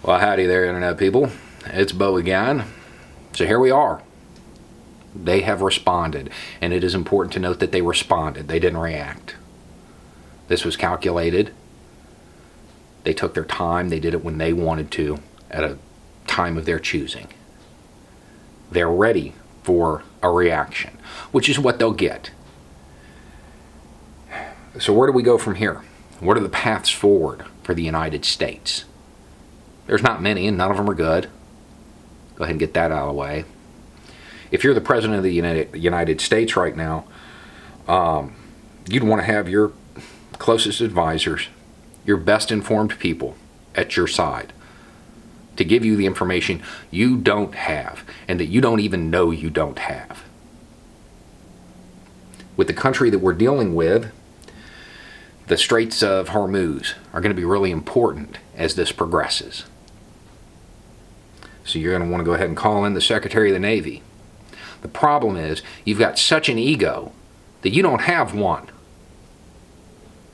Well, howdy there, Internet people. It's Bo again. So here we are. They have responded, and it is important to note that they responded. They didn't react. This was calculated. They took their time. They did it when they wanted to, at a time of their choosing. They're ready for a reaction, which is what they'll get. So where do we go from here? What are the paths forward for the United States? There's not many, and none of them are good. Go ahead and get that out of the way. If you're the President of the United States right now, you'd want to have your closest advisors, your best informed people at your side to give you the information you don't have and that you don't even know you don't have. With the country that we're dealing with, the Straits of Hormuz are going to be really important as this progresses. So you're going to want to go ahead and call in the Secretary of the Navy. The problem is you've got such an ego that you don't have one.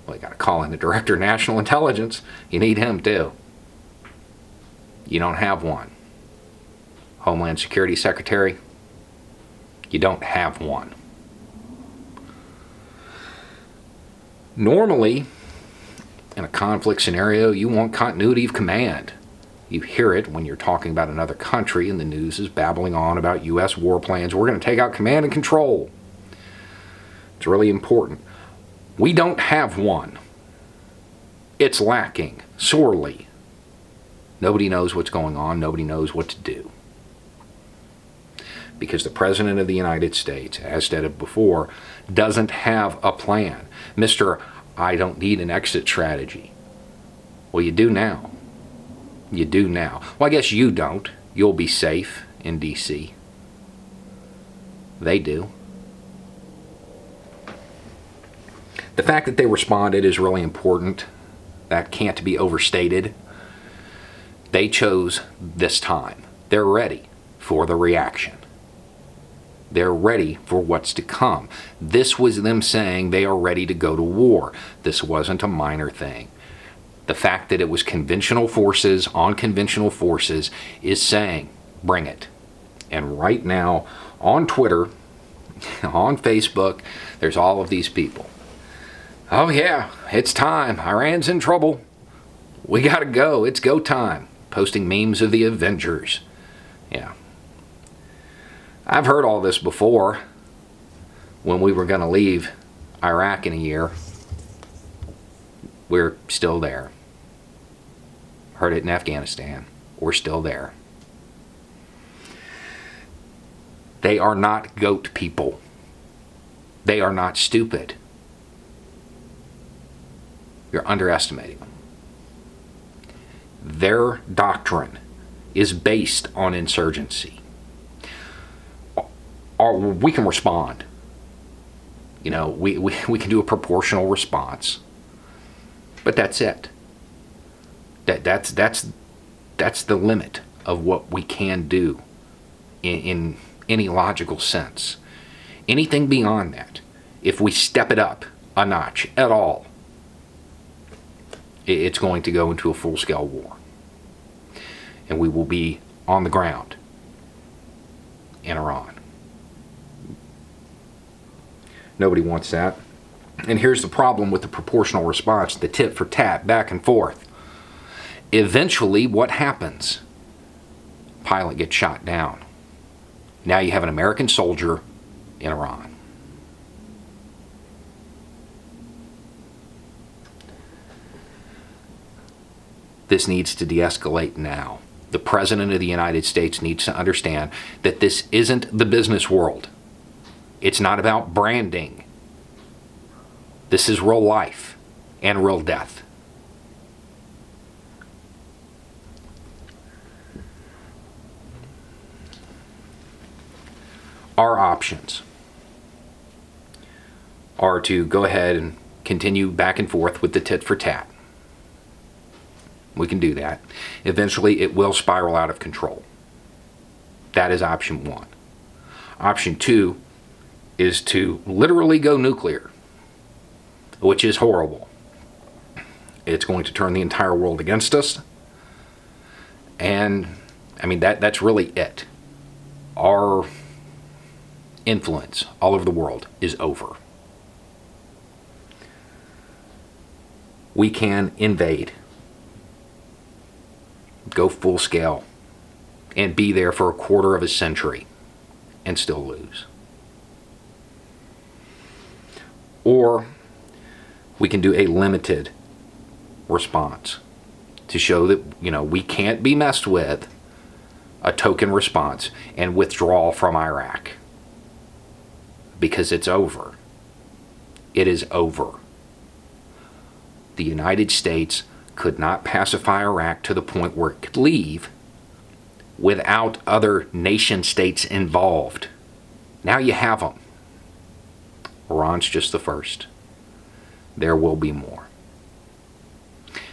Well, you got to call in the Director of National Intelligence. You need him too. You don't have one. Homeland Security Secretary. You don't have one. Normally, in a conflict scenario, you want continuity of command. You hear it when you're talking about another country and the news is babbling on about U.S. war plans. We're going to take out command and control. It's really important. We don't have one. It's lacking sorely. Nobody knows what's going on. Nobody knows what to do. Because the President of the United States, as stated before, doesn't have a plan. Mr. I don't need an exit strategy. Well, you do now. You do now. Well, I guess you don't. You'll be safe in D.C. They do. The fact that they responded is really important. That can't be overstated. They chose this time. They're ready for the reaction. They're ready for what's to come. This was them saying they are ready to go to war. This wasn't a minor thing. The fact that it was conventional forces on conventional forces is saying, bring it. And right now, on Twitter, on Facebook, there's all of these people. Oh yeah, it's time. Iran's in trouble. We gotta go. It's go time. Posting memes of the Avengers. Yeah. I've heard all this before when we were gonna leave Iraq in a year. We're still there. Heard it in Afghanistan. We're still there. They are not goat people. They are not stupid. You're underestimating them. Their doctrine is based on insurgency. Or we can respond. You know, we can do a proportional response. But that's it. That's the limit of what we can do in any logical sense. Anything beyond that, if we step it up a notch at all, it's going to go into a full-scale war. And we will be on the ground in Iran. Nobody wants that. And here's the problem with the proportional response, the tit for tat, back and forth. Eventually, what happens? Pilot gets shot down. Now you have an American soldier in Iran. This needs to de-escalate now. The President of the United States needs to understand that this isn't the business world. It's not about branding. This is real life and real death. Our options are to go ahead and continue back and forth with the tit for tat. We can do that. Eventually, it will spiral out of control. That is option one. Option two is to literally go nuclear, which is horrible. It's going to turn the entire world against us. And I mean, that's really it. Our influence all over the world is over. We can invade, go full scale, and be there for a quarter of a century and still lose. Or we can do a limited response to show that, we can't be messed with, a token response, and withdraw from Iraq. Because it's over. It is over. The United States could not pacify Iraq to the point where it could leave without other nation states involved. Now you have them. Iran's just the first. There will be more.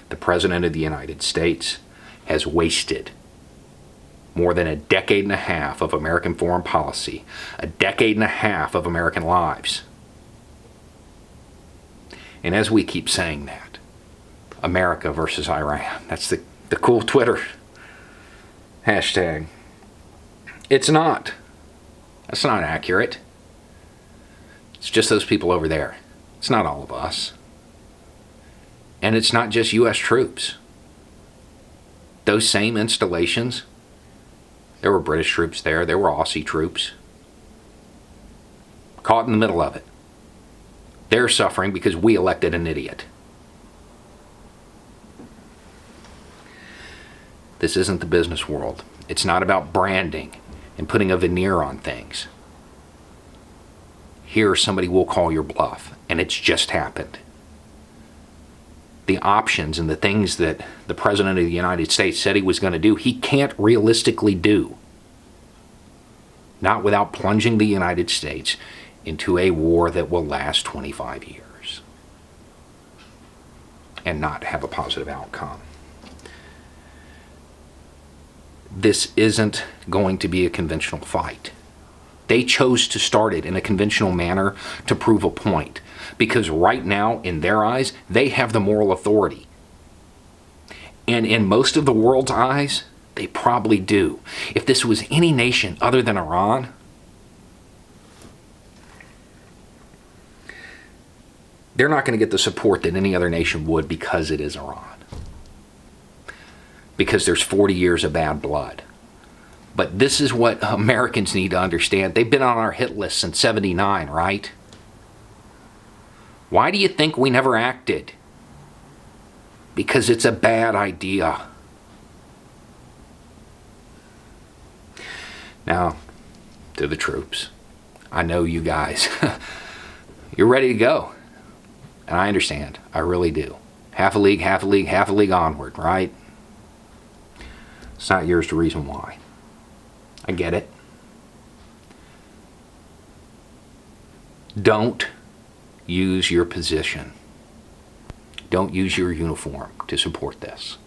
The President of the United States has wasted more than a decade and a half of American foreign policy, a decade and a half of American lives. And as we keep saying that, America versus Iran, that's the cool Twitter hashtag. It's not. That's not accurate. It's just those people over there. It's not all of us. And it's not just U.S. troops. Those same installations, there were British troops there, there were Aussie troops. Caught in the middle of it. They're suffering because we elected an idiot. This isn't the business world. It's not about branding and putting a veneer on things. Here, somebody will call your bluff, and it's just happened. The options and the things that the President of the United States said he was going to do, he can't realistically do. Not without plunging the United States into a war that will last 25 years and not have a positive outcome. This isn't going to be a conventional fight. They chose to start it in a conventional manner to prove a point, because right now, in their eyes, they have the moral authority. And in most of the world's eyes, they probably do. If this was any nation other than Iran, they're not going to get the support that any other nation would, because it is Iran. Because there's 40 years of bad blood. But this is what Americans need to understand. They've been on our hit list since '79, right? Why do you think we never acted? Because it's a bad idea. Now, to the troops. I know you guys. You're ready to go. And I understand. I really do. Half a league, half a league, half a league onward, right? It's not yours to reason why. I get it. Don't use your position. Don't use your uniform to support this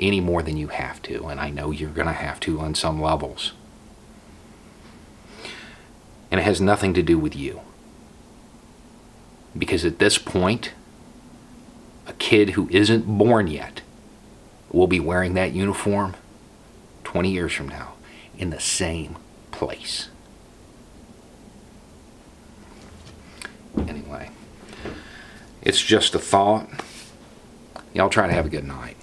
any more than you have to, and I know you're going to have to on some levels. And it has nothing to do with you. Because at this point, a kid who isn't born yet will be wearing that uniform 20 years from now in the same place. Anyway, it's just a thought. Y'all try to have a good night.